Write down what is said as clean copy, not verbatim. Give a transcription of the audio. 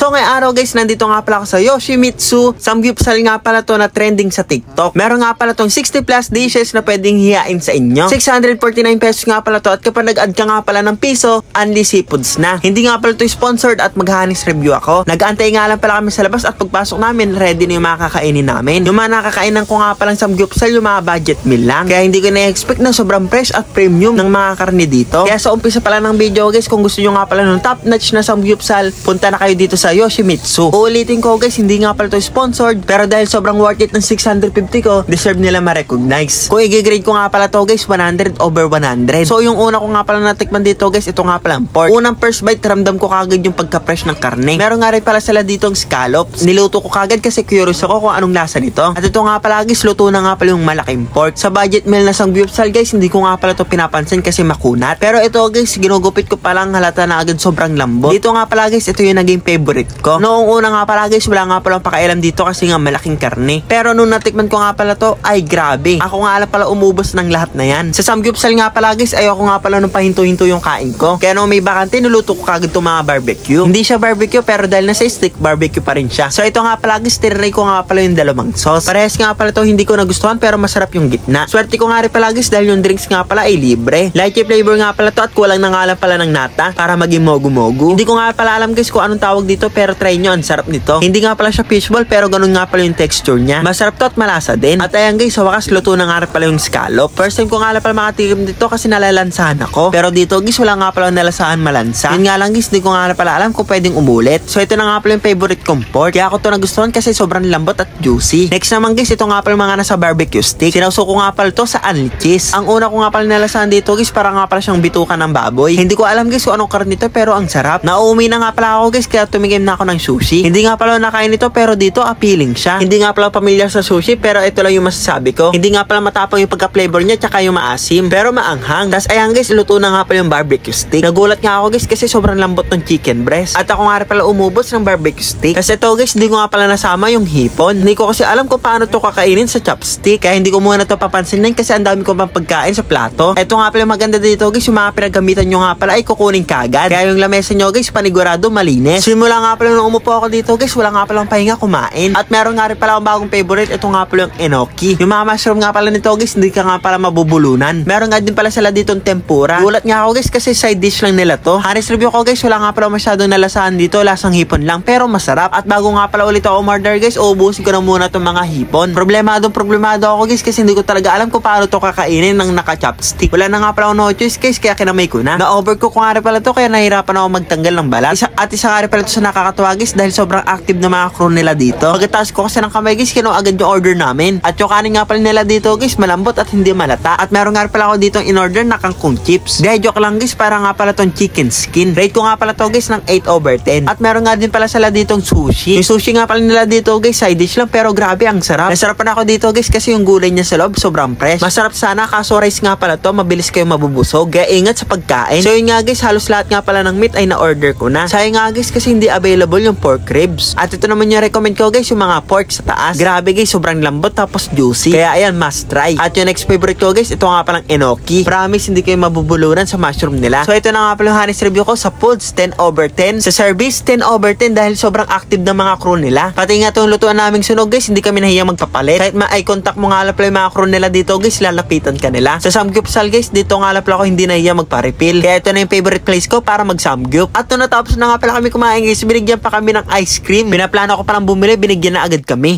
So ngayong araw guys, nandito nga pala ako sa Yoshimitsu Samgyupsal nga pala to na trending sa TikTok. Meron nga pala tong 60 plus dishes na pwedeng hiyain sa inyo. 649 pesos nga pala to, at kapag nag-add ka nga pala ng piso, only seafoods na. Hindi nga pala to sponsored at maghahanis review ako. Nag-aantay nga lang pala kami sa labas at pagpasok namin, ready na yung mga kakainin namin. Yung mga nakakainan ko nga palang Samgyupsal, yung mga budget meal lang. Kaya hindi ko na-expect na sobrang fresh at premium ng mga karne dito. Kaya sa umpisa pala ng video guys, kung gusto nyo nga pala ng top notch na Samgyupsal, punta na kayo dito sa Yoshimitsu. Uulitin ko guys, hindi nga pala to sponsored, pero dahil sobrang worth it ng 650 ko, deserve nila ma-recognize. Kung i-grade ko nga pala to guys, 100 over 100. So yung una ko nga pala natikman dito guys, ito nga pala ang pork. Unang first bite, ramdam ko kagad yung pagka-fresh ng karne. Meron nga rin pala sila dito ang scallops. Niluto ko kagad kasi curious ako kung anong lasa nito. At ito nga pala guys, luto na nga pala yung malaking pork. Sa budget meal na Samgyupsal guys, hindi ko nga pala to pinapansin kasi makunat. Pero ito guys, ginugupit ko palang halata na agad sobrang lambot. Dito nga pala guys, ito yung naging favorite ko. Noong una nga pala guys, wala nga pala pakailam dito kasi nga malaking karne. Pero nung natikman ko nga pala to, ay grabe. Ako nga pala umubos ng lahat na yan. Sa Samgyupsal nga pala guys, ayoko nga pala nung pahinto-hinto yung kain ko. Kaya nung may bakante, niluto ko kagad itong mga barbecue. Hindi siya barbecue pero dahil nasa stick, barbecue pa rin siya. So ito nga pala guys, tinry ko nga pala yung dalawang sauce. Parehas nga pala to, hindi ko nagustuhan pero masarap yung gitna. Swerte ko nga rin pala guys dahil yung drinks nga pala ay libre. Lychee flavor nga pala to at kulang na nga lang pala ng nata para maging mogu-mogu. Hindi ko nga pala alam guys kung anong tawag dito pero try nyo, ang sarap nito. Hindi nga pala siya fishball pero ganun nga pala yung texture niya. Masarap to at malasa din. At ayan guys, sa wakas luto na nga rin pala yung scallop. First time ko nga pala makatikim dito kasi nalalansahan ako. Pero dito guys, wala nga pala nalasahan malansa. Yun nga lang guys, hindi ko nga pala alam kung pwedeng umulit. So ito na nga pala yung favorite kong pork. Kaya ako to nagustuhan kasi sobrang lambot at juicy. Next naman guys, ito nga pala mga nasa barbecue stick. Sinauso ko nga pala to sa unleashed. Ang una ko nga pala nalasahan dito guys, para nga pala siyang bitukan ng baboy. Hindi ko alam guys kung anong karne nito pero ang sarap. Nauumi na nga pala ako guys kaya tumigim na ako ng sushi. Hindi nga pala nakain ito pero dito appealing siya. Hindi nga pala pamilyar sa sushi pero ito lang yung masasabi ko. Hindi nga pala matapang yung pagka-flavor niya tsaka yung maasim pero maanghang. Tas ayan guys, luto na nga pala yung barbecue stick. Nagulat nga ako guys kasi sobrang lambot ng chicken breast. At ako nga rin pala umubos ng barbecue stick. Kasi ito guys, hindi ko nga pala nasama yung hipon. Hindi ko kasi alam kung paano to kakainin sa chopstick. Kaya hindi ko muna to papansinin kasi ang dami ko pang pagkain sa plato. Ito nga pala maganda dito guys, yung mga pinagamitan nyo nga pala ay kukunin kagad. Kaya yung lamesa nyo guys, panigurado malinis. Simula nga pala nung umupo ako dito guys, wala nga palang pahinga kumain. At meron nga rin pala akong bagong favorite, ito nga pala yung enoki. Yung mga mushroom nga pala nito guys, hindi ka nga pala mabubulunan. Meron nga din pala sila ditong tempura. Gulat nga ako guys kasi side dish lang nila to. Hanis review ko guys, wala nga pala masyadong nalasahan dito, lasang hipon lang pero masarap. At bago nga pala ulit ako umorder guys, uubusin ko na muna itong mga hipon. Problemado ako guys kasi hindi ko talaga alam kung paano to kakainin ng naka-chopstick. Wala na nga pala ako no choice guys, kaya kinamay ko na. Na-overcook ko nga rin pala to kaya nahirapan ako magtanggal ng balat. At isa nga rin pala to sa nakakatawa guys dahil sobrang active na mga crew nila dito. Pagkatapos ko kasi ng kamay guys, kinuha agad yung order namin. At yung kanin nga pala nila dito guys, malambot at hindi malata. At meron nga rin pala ako dito in order na kangkong chips. Dahil joke lang guys, para nga pala tong chicken skin. Rate ko nga pala to guys ng 8 over 10. At meron nga din pala sila ditong sushi. Yung sushi nga pala nila dito guys, side dish lang pero grabe ang sarap. Nasarapan ako dito guys kasi yung gulay niya sa loob sobrang fresh. Masarap sana kaso rice nga pala to, mabilis kayo mabubusog. Kaya ingat sa pagkain. So yun nga guys, halos lahat nga pala ng meat ay na-order ko na. Sayang nga guys kasi hindi available yung pork ribs. At ito naman yung recommend ko guys, yung mga pork sa taas. Grabe guys, sobrang lambot tapos juicy. Kaya ayan, must try. At yung next favorite ko guys, ito nga palang enoki. Promise hindi kayo mabubulunan sa mushroom nila. So ito na nga pala yung hanis review ko sa foods, 10 over 10. Sa service, 10 over 10 dahil sobrang active ng mga crew nila. Pati nga itong lutuan naming sunog guys, hindi kami nahiyang magpapalit. Kahit ma-eye contact mo nga pala yung mga crew nila dito guys, lalapitan ka nila. Sa Samgyupsal guys, dito nga pala ako hindi nahiyang magpa-refill. Kaya ito na yung favorite place ko para mag-samgyup. At nung natapos na nga pala kami kumain guys, binigyan pa kami ng ice cream. Pinaplano ko palang bumili, binigyan na agad kami.